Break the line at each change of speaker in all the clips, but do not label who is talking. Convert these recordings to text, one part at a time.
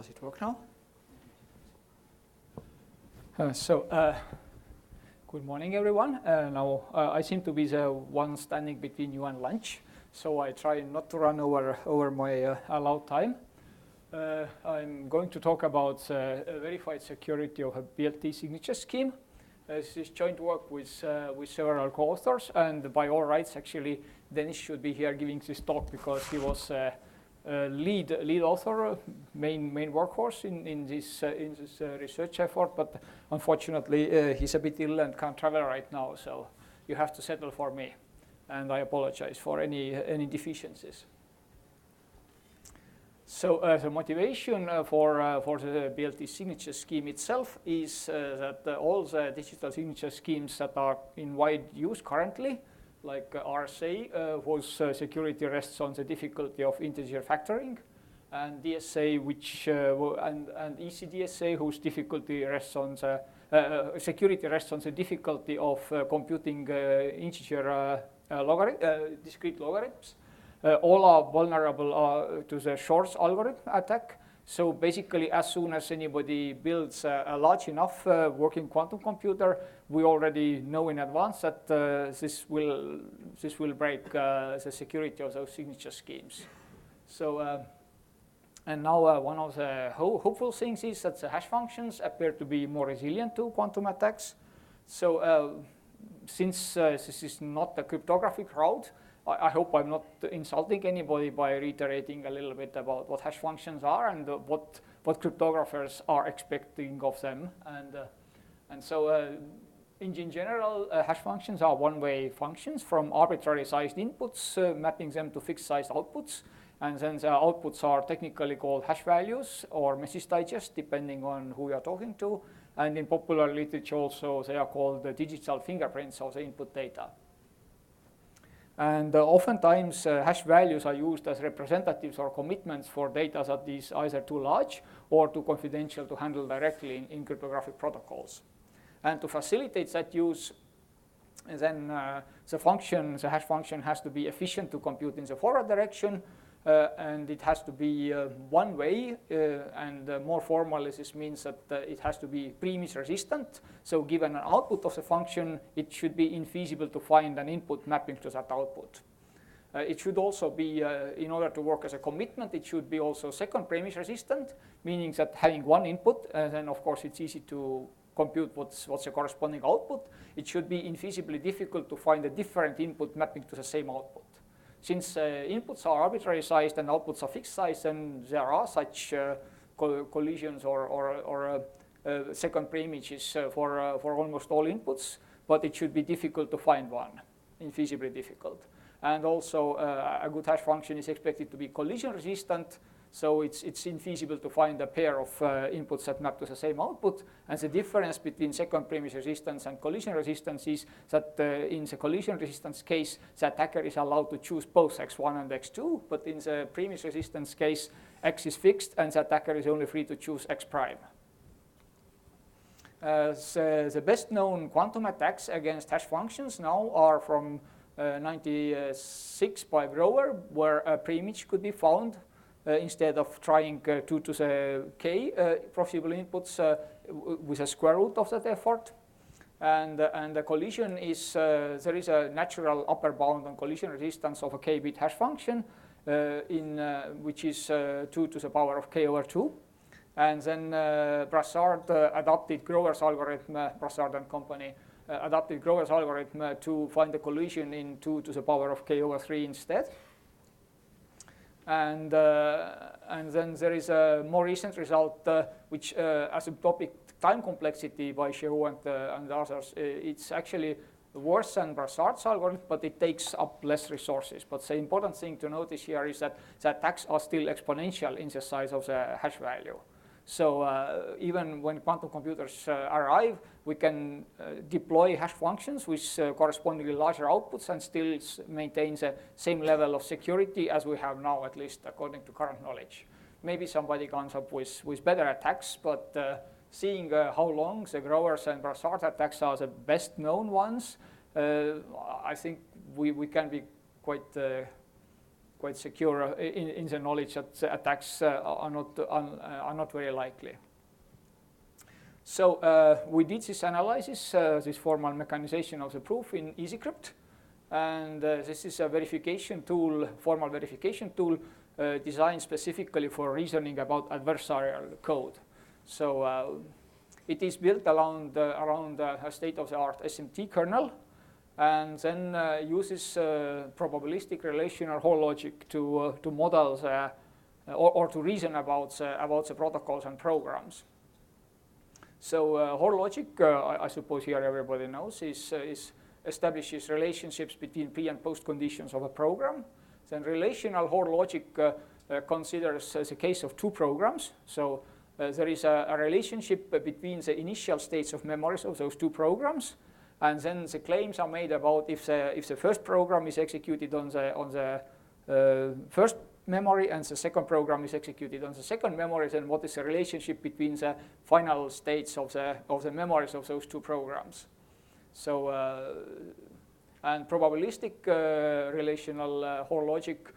Does it work now? Good morning, everyone. Now I seem to be the one standing between you and lunch, so I try not to run over my allowed time. I'm going to talk about verified security of a BLT signature scheme. This is joint work with several co-authors, and by all rights, actually, Dennis should be here giving this talk because he was lead author, main workhorse in this research effort. But unfortunately, he's a bit ill and can't travel right now, so you have to settle for me, and I apologize for any deficiencies. So the motivation for the BLT signature scheme itself is that all the digital signature schemes that are in wide use currently, like RSA, whose security rests on the difficulty of integer factoring, and DSA, and ECDSA, whose difficulty rests on the security rests on the difficulty of computing integer discrete logarithms. All are vulnerable to the Shor's algorithm attack. So basically, as soon as anybody builds a large enough working quantum computer, we already know in advance that this will break the security of those signature schemes. So, and now one of the hopeful things is that the hash functions appear to be more resilient to quantum attacks. So since this is not a cryptographic route, I hope I'm not insulting anybody by reiterating a little bit about what hash functions are and what cryptographers are expecting of them. And so in general, hash functions are one-way functions from arbitrary sized inputs, mapping them to fixed sized outputs. And then the outputs are technically called hash values or message digest, depending on who you're talking to. And in popular literature also, they are called the digital fingerprints of the input data. And oftentimes, hash values are used as representatives or commitments for data that is either too large or too confidential to handle directly in cryptographic protocols. And to facilitate that use, then the hash function has to be efficient to compute in the forward direction, and it has to be one way, and more formally, this means that it has to be premise resistant. So given an output of the function, it should be infeasible to find an input mapping to that output. It should also be, in order to work as a commitment, it should be also second premise resistant, meaning that having one input, then of course it's easy to compute what's the corresponding output. It should be infeasibly difficult to find a different input mapping to the same output. Since inputs are arbitrary sized and outputs are fixed sized, then there are such collisions or second pre-images for almost all inputs, but it should be difficult to find one, infeasibly difficult. And also a good hash function is expected to be collision resistant, so it's infeasible to find a pair of inputs that map to the same output. And the difference between second premise resistance and collision resistance is that in the collision resistance case, the attacker is allowed to choose both x1 and x2, but in the premise resistance case, x is fixed and the attacker is only free to choose x prime. The best known quantum attacks against hash functions now are from 96 by Grover, where a preimage could be found instead of trying 2 to the k possible inputs with a square root of that effort. And the collision is, there is a natural upper bound on collision resistance of a k-bit hash function, which is 2 to the power of k over 2. And then Brassard adopted Grover's algorithm, Brassard and company, adopted Grover's algorithm to find the collision in 2 to the power of k over 3 instead. And then there is a more recent result, which asymptotic time complexity by Xiu and others. It's actually worse than Brassard's algorithm, but it takes up less resources. But the important thing to notice here is that the attacks are still exponential in the size of the hash value. So even when quantum computers arrive, we can deploy hash functions with correspondingly larger outputs and still maintain the same level of security as we have now, at least according to current knowledge. Maybe somebody comes up with better attacks, but seeing how long the Grover's and Brassard attacks are the best known ones, I think we can be quite quite secure in the knowledge that attacks are not very likely. So we did this analysis, this formal mechanization of the proof in EasyCrypt, and this is a verification tool, formal verification tool designed specifically for reasoning about adversarial code. So it is built around a state-of-the-art SMT kernel, and then uses probabilistic relational Hall logic to model or to reason about the protocols and programs. So Hall logic, I suppose here everybody knows, establishes relationships between pre and post conditions of a program. Then relational Hall logic considers the case of two programs. So there is a relationship between the initial states of memories of those two programs, and then the claims are made about if the first program is executed on the first memory and the second program is executed on the second memory, then what is the relationship between the final states of the memories of those two programs. So and probabilistic relational Hall logic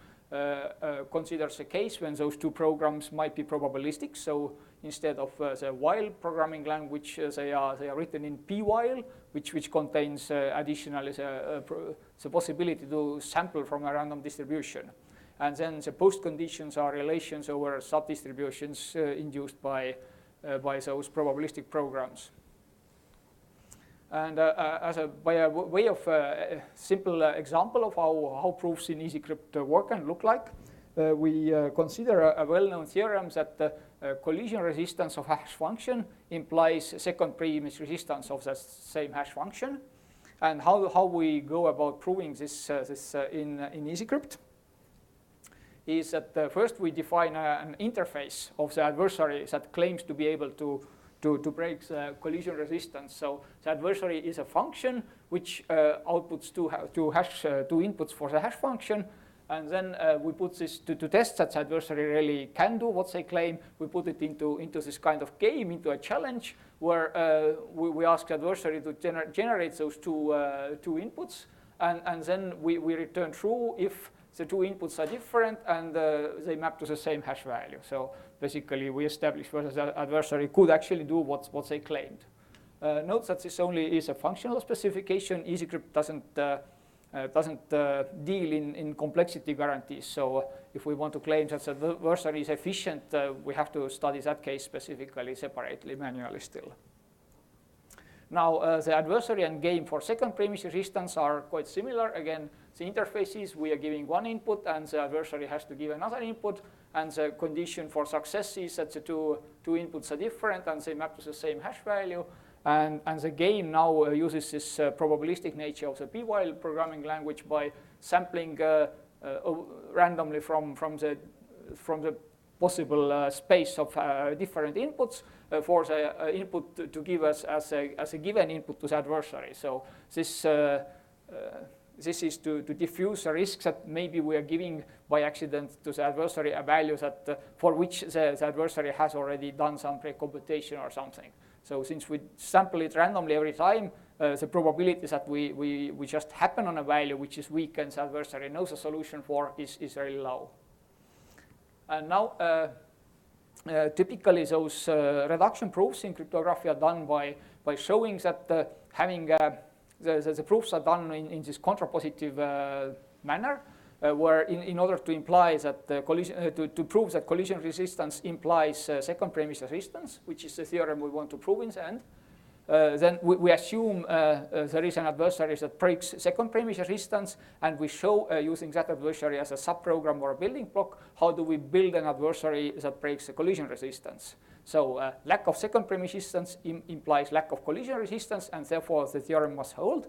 considers a case when those two programs might be probabilistic. So instead of the while programming language, they are written in p-while, which contains additionally the possibility to sample from a random distribution. And then the post conditions are relations over subdistributions induced by those probabilistic programs. And by a way of simple example of how proofs in EasyCrypt work and look like, we consider a well-known theorem that the collision resistance of a hash function implies second preimage resistance of the same hash function. And how we go about proving this in EasyCrypt is that first we define an interface of the adversary that claims to be able to break the collision resistance. So the adversary is a function which outputs two inputs for the hash function, and then we put this to test that the adversary really can do what they claim. We put it into this kind of game, into a challenge where we ask the adversary to generate those two inputs, and then we return true if the two inputs are different and they map to the same hash value. So basically we establish whether the adversary could actually do what they claimed. Note that this only is a functional specification. EasyCrypt doesn't deal in complexity guarantees. So if we want to claim that the adversary is efficient, we have to study that case specifically, separately, manually still. Now, the adversary and game for second preimage resistance are quite similar. Again, the interfaces, we are giving one input, and the adversary has to give another input, and the condition for success is that the two inputs are different, and they map to the same hash value. And the game now uses this probabilistic nature of the p-while programming language by sampling randomly from the possible space of different inputs for the input to give us as a given input to the adversary. So this is to diffuse the risk that maybe we are giving by accident to the adversary a value that for which the adversary has already done some pre-computation or something. So since we sample it randomly every time, the probability that we just happen on a value which is weak and the adversary knows a solution for is really low. And now, typically those reduction proofs in cryptography are done by showing that having the proofs are done in this contrapositive manner, where in order to imply that to prove that collision resistance implies second preimage resistance, which is the theorem we want to prove in the end, then we assume there is an adversary that breaks second preimage resistance, and we show using that adversary as a subprogram or a building block, how do we build an adversary that breaks the collision resistance. So lack of second preimage resistance implies lack of collision resistance, and therefore the theorem must hold.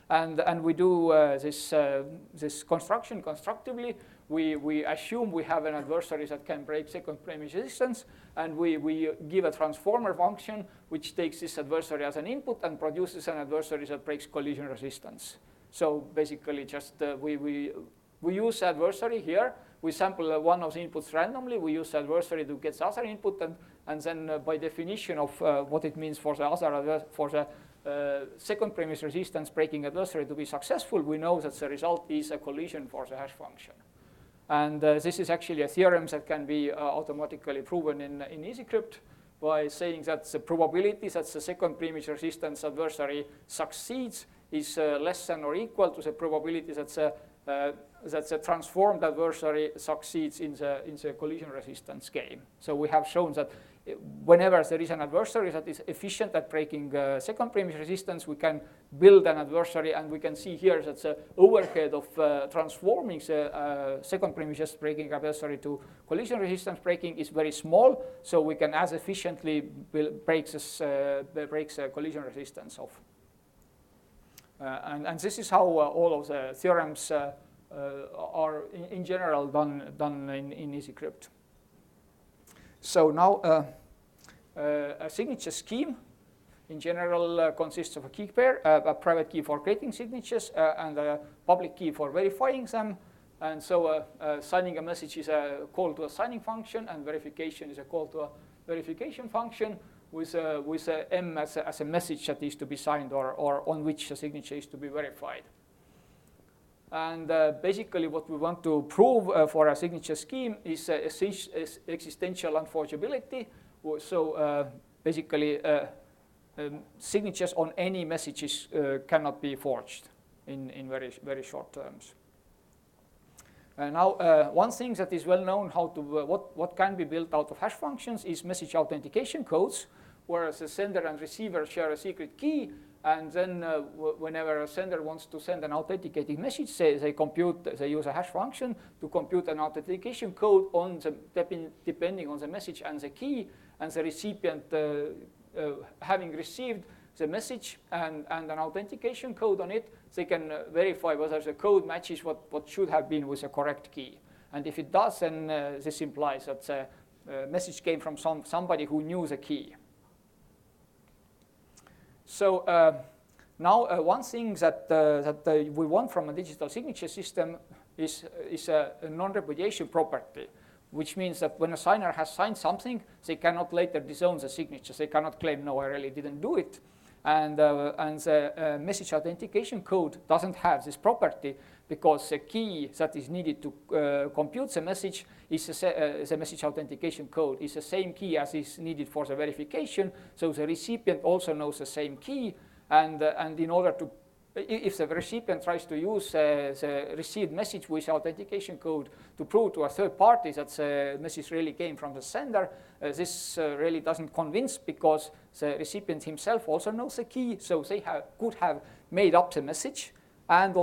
And we do this construction constructively. We assume we have an adversary that can break second preimage resistance, and we give a transformer function which takes this adversary as an input and produces an adversary that breaks collision resistance. So basically just we use the adversary here. We sample one of the inputs randomly. We use the adversary to get the other input, and then by definition of what it means for the other second preimage resistance breaking adversary to be successful, we know that the result is a collision for the hash function. And this is actually a theorem that can be automatically proven in EasyCrypt by saying that the probability that the second preimage resistance adversary succeeds is less than or equal to the probability that the transformed adversary succeeds in the collision resistance game. So we have shown that whenever there is an adversary that is efficient at breaking second preimage resistance, we can build an adversary, and we can see here that the overhead of transforming the second preimage breaking adversary to collision resistance breaking is very small, so we can as efficiently break the collision resistance off. And this is how all of the theorems are in general done in EasyCrypt. So now a signature scheme in general consists of a key pair, a private key for creating signatures, and a public key for verifying them. And so signing a message is a call to a signing function, and verification is a call to a verification function with a M as a message that is to be signed or on which a signature is to be verified. And basically what we want to prove for a signature scheme is existential unforgeability. So basically signatures on any messages cannot be forged in very, very short terms. Now, one thing that is well known how to what can be built out of hash functions is message authentication codes, where the sender and receiver share a secret key, and then whenever a sender wants to send an authenticating message, they use a hash function to compute an authentication code on depending on the message and the key, and the recipient having received the message and an authentication code on it, they can verify whether the code matches what should have been with the correct key. And if it does, then this implies that the message came from somebody who knew the key. So now one thing that we want from a digital signature system is a non-repudiation property, which means that when a signer has signed something, they cannot later disown the signature. They cannot claim, no, I really didn't do it. And the message authentication code doesn't have this property because the key that is needed to compute the message is the message authentication code is the same key as is needed for the verification. So the recipient also knows the same key, and in order to, if the recipient tries to use the received message with authentication code to prove to a third party that the message really came from the sender, this really doesn't convince, because the recipient himself also knows the key, so they could have made up the message and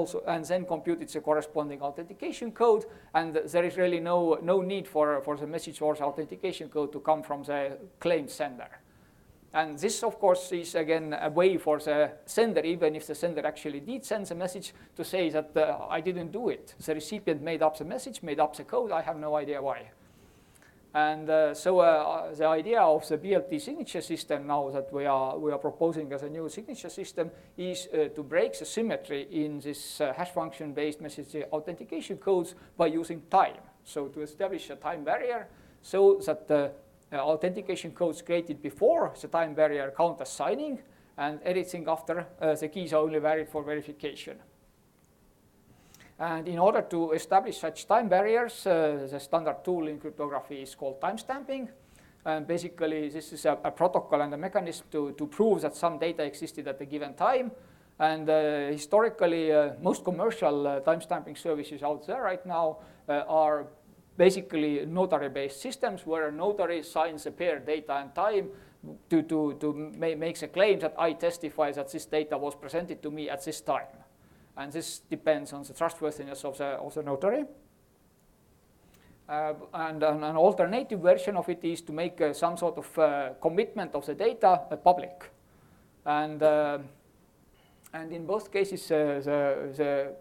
then computed the corresponding authentication code, and there is really no need for the message or the authentication code to come from the claimed sender. And this, of course, is again a way for the sender, even if the sender actually did send the message, to say that I didn't do it. The recipient made up the message, made up the code, I have no idea why. And so the idea of the BLT signature system now that we are proposing as a new signature system is to break the symmetry in this hash function based message authentication codes by using time. So to establish a time barrier so that the authentication codes created before the time barrier count as signing, and everything after the keys are only valid for verification. And in order to establish such time barriers, the standard tool in cryptography is called timestamping. And basically, this is a protocol and a mechanism to prove that some data existed at a given time. And historically, most commercial timestamping services out there right now are basically notary-based systems where a notary signs a paired data and time to make a claim that I testify that this data was presented to me at this time. And this depends on the trustworthiness of the notary. And an alternative version of it is to make some sort of commitment of the data public. And in both cases, the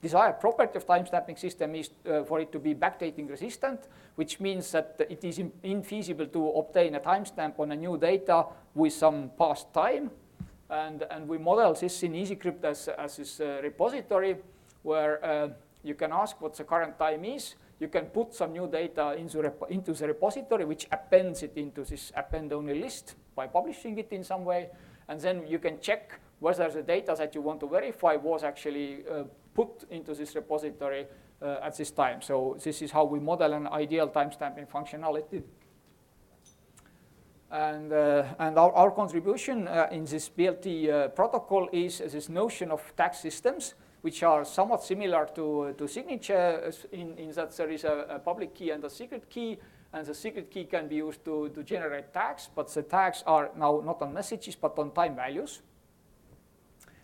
desired property of timestamping system is for it to be backdating resistant, which means that it is infeasible to obtain a timestamp on a new data with some past time. And we model this in EasyCrypt as this repository where you can ask what the current time is. You can put some new data into the repository, which appends it into this append-only list by publishing it in some way. And then you can check whether the data that you want to verify was actually put into this repository at this time. So this is how we model an ideal timestamping functionality. And our contribution in this BLT protocol is this notion of tag systems, which are somewhat similar to signature in that there is a public key and a secret key, and the secret key can be used to generate tags, but the tags are now not on messages but on time values.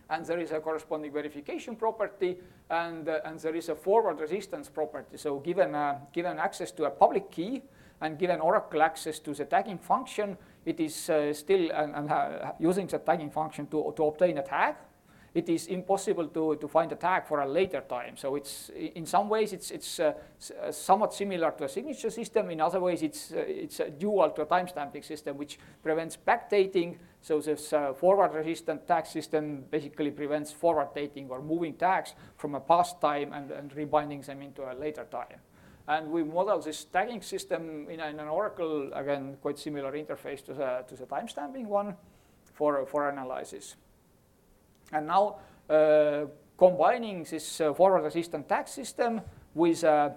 And there is a corresponding verification property, and there is a forward resistance property. So given access to a public key and given Oracle access to the tagging function, it is still using the tagging function to obtain a tag. It is impossible to find a tag for a later time. So it's in some ways it's somewhat similar to a signature system. In other ways, it's a dual to a timestamping system, which prevents backdating. So this forward-resistant tag system basically prevents forward dating or moving tags from a past time and rebinding them into a later time. And we model this tagging system in an Oracle, again, quite similar interface to the timestamping one for analysis. And now combining this forward-resistant tag system with a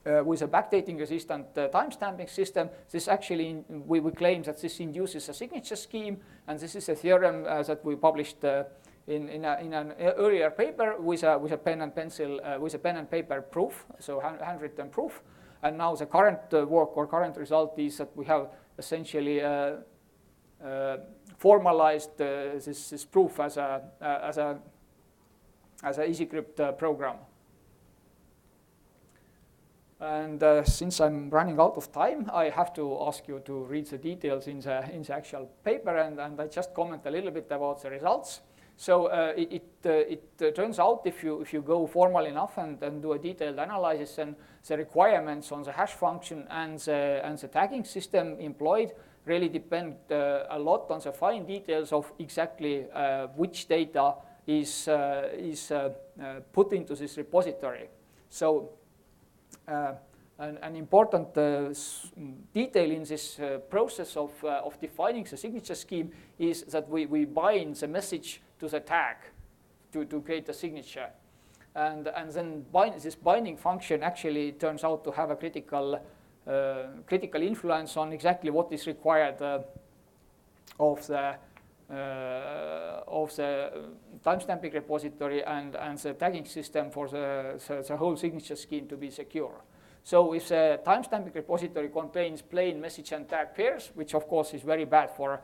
backdating-resistant timestamping system, this actually, we claim that this induces a signature scheme, and this is a theorem that we published in an earlier paper with a pen and pencil, with a pen and paper proof, so handwritten proof. And now the current work or current result is that we have essentially formalized this proof as a EasyCrypt program. And since I'm running out of time, I have to ask you to read the details in the actual paper, and I just comment a little bit about the results. So it turns out if you go formal enough and do a detailed analysis, then the requirements on the hash function and the tagging system employed really depend a lot on the fine details of exactly which data is put into this repository. So an important detail in this process of defining the signature scheme is that we bind the message to the tag to create a signature. And then this binding function actually turns out to have a critical influence on exactly what is required of the timestamping repository and the tagging system for the whole signature scheme to be secure. So if the timestamping repository contains plain message and tag pairs, which of course is very bad for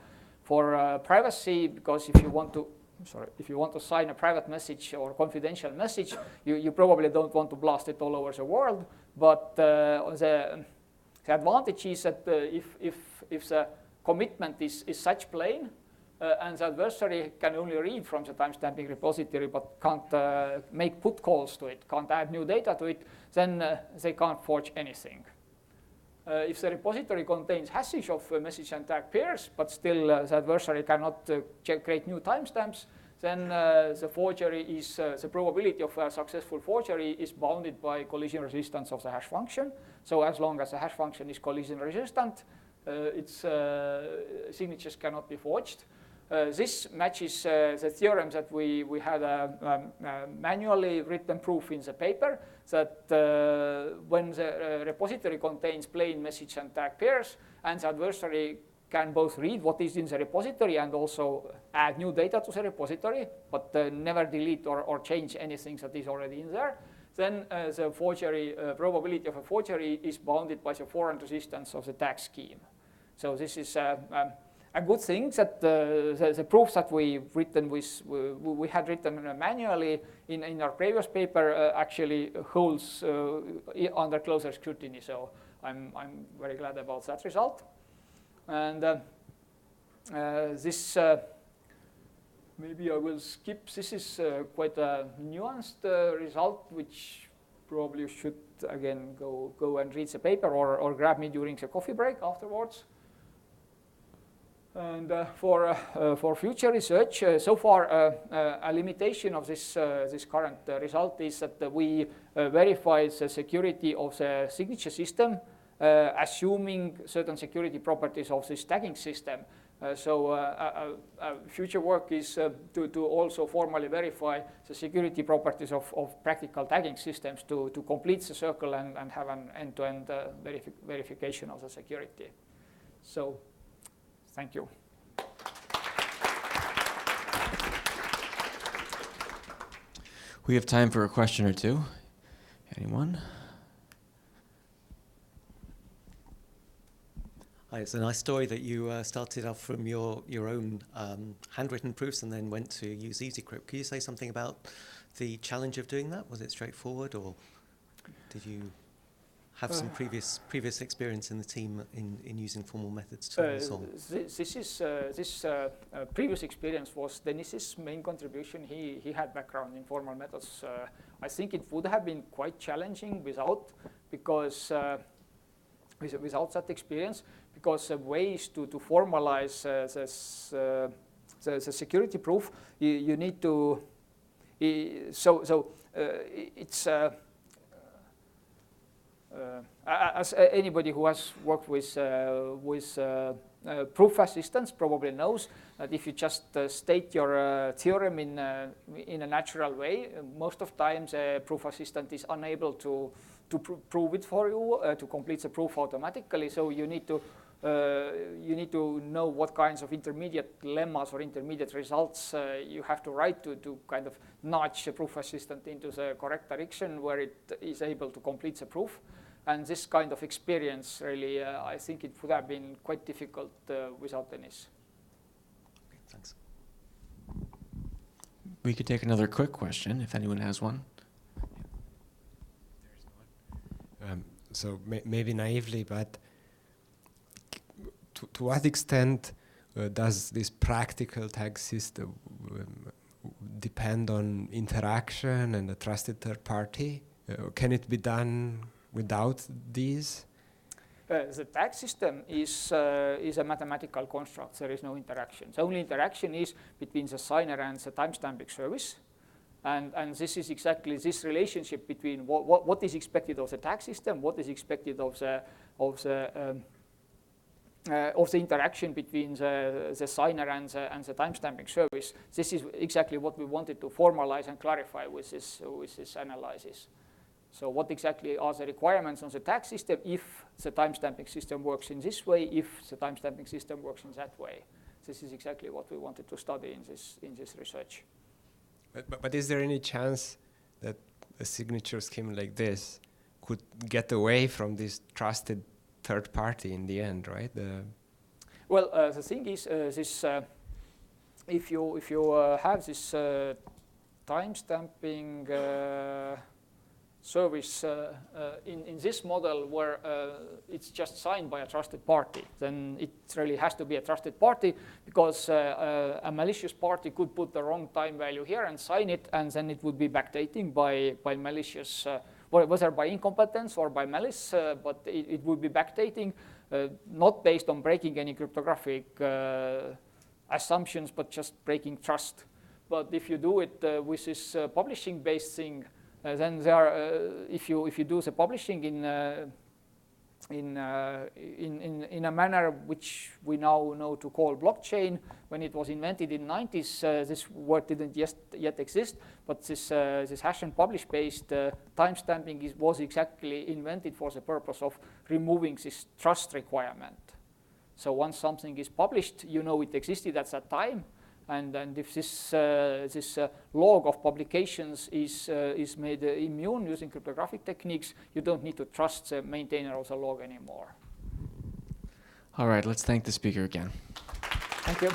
privacy, because if you want to sign a private message or confidential message, you probably don't want to blast it all over the world. But the advantage is that if the commitment is such plain and the adversary can only read from the timestamping repository but can't make put calls to it, can't add new data to it, then they can't forge anything. If the repository contains hashes of message and tag pairs, but still the adversary cannot create new timestamps, then the forgery is the probability of a successful forgery is bounded by collision resistance of the hash function. So as long as the hash function is collision resistant, its signatures cannot be forged. This matches the theorem that we had a manually written proof in the paper that when the repository contains plain message and tag pairs and the adversary can both read what is in the repository and also add new data to the repository, but never delete or change anything that is already in there, then the forgery probability of a forgery is bounded by the forward resistance of the tag scheme. So this is a good thing that the proofs that we had written manually in our previous paper actually holds under closer scrutiny. So I'm very glad about that result. And this, maybe I will skip. This is quite a nuanced result, which probably should again go and read the paper or grab me during the coffee break afterwards. And for future research, so far a limitation of this current result is that we verify the security of the signature system, assuming certain security properties of this tagging system. Future work is to also formally verify the security properties of practical tagging systems to complete the circle and have an end-to-end verification of the security. So, thank you.
We have time for a question or two. Anyone?
Hi, it's a nice story that you started off from your own handwritten proofs and then went to use EasyCrypt. Can you say something about the challenge of doing that? Was it straightforward, or did you have some previous experience in the team in using formal methods tools?
This previous experience was Denis's main contribution. He had background in formal methods. I think it would have been quite challenging without that experience, because ways to formalize the security proof, you need to. It's. As anybody who has worked with proof assistance probably knows that if you just state your theorem in a natural way, most of times a proof assistant is unable to prove it for you, to complete the proof automatically. So you need to know what kinds of intermediate lemmas or intermediate results you have to write to kind of nudge the proof assistant into the correct direction where it is able to complete the proof. And this kind of experience really, I think it would have been quite difficult without Denis.
Okay, thanks.
We could take another quick question if anyone has one.
So maybe naively, but to what extent does this practical tag system depend on interaction and a trusted third party? Can it be done without these?
The tag system is a mathematical construct. There is no interaction. The only interaction is between the signer and the timestamping service. And this is exactly this relationship between what is expected of the tag system, what is expected of the interaction between the signer and the timestamping service. This is exactly what we wanted to formalize and clarify with this analysis. So what exactly are the requirements on the tag system if the timestamping system works in this way, if the timestamping system works in that way? This is exactly what we wanted to study in this research.
But is there any chance that a signature scheme like this could get away from this trusted third party in the end, right?
Well, the thing is, if you have this timestamping service in this model where it's just signed by a trusted party, then it really has to be a trusted party, because a malicious party could put the wrong time value here and sign it, and then it would be backdating by malicious, whether by incompetence or by malice, but it would be backdating, not based on breaking any cryptographic assumptions, but just breaking trust. But if you do it with this publishing-based thing, then there are, if you do the publishing in a manner which we now know to call blockchain, when it was invented in the 90s, this word didn't yet exist, but this hash and publish based timestamping was exactly invented for the purpose of removing this trust requirement. So once something is published, you know it existed at that time. And if this log of publications is made immune using cryptographic techniques, you don't need to trust the maintainer of the log anymore.
All right, let's thank the speaker again.
Thank you.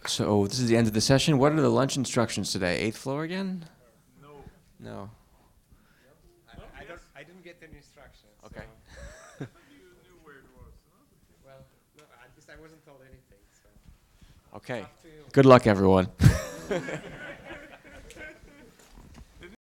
So this is the end of the session. What are the lunch instructions today? 8th floor again? No.
I didn't get any instructions.
Okay.
So.
You knew where it was, huh?
Well, no, at least I wasn't told anything. So.
Okay. Good luck, everyone.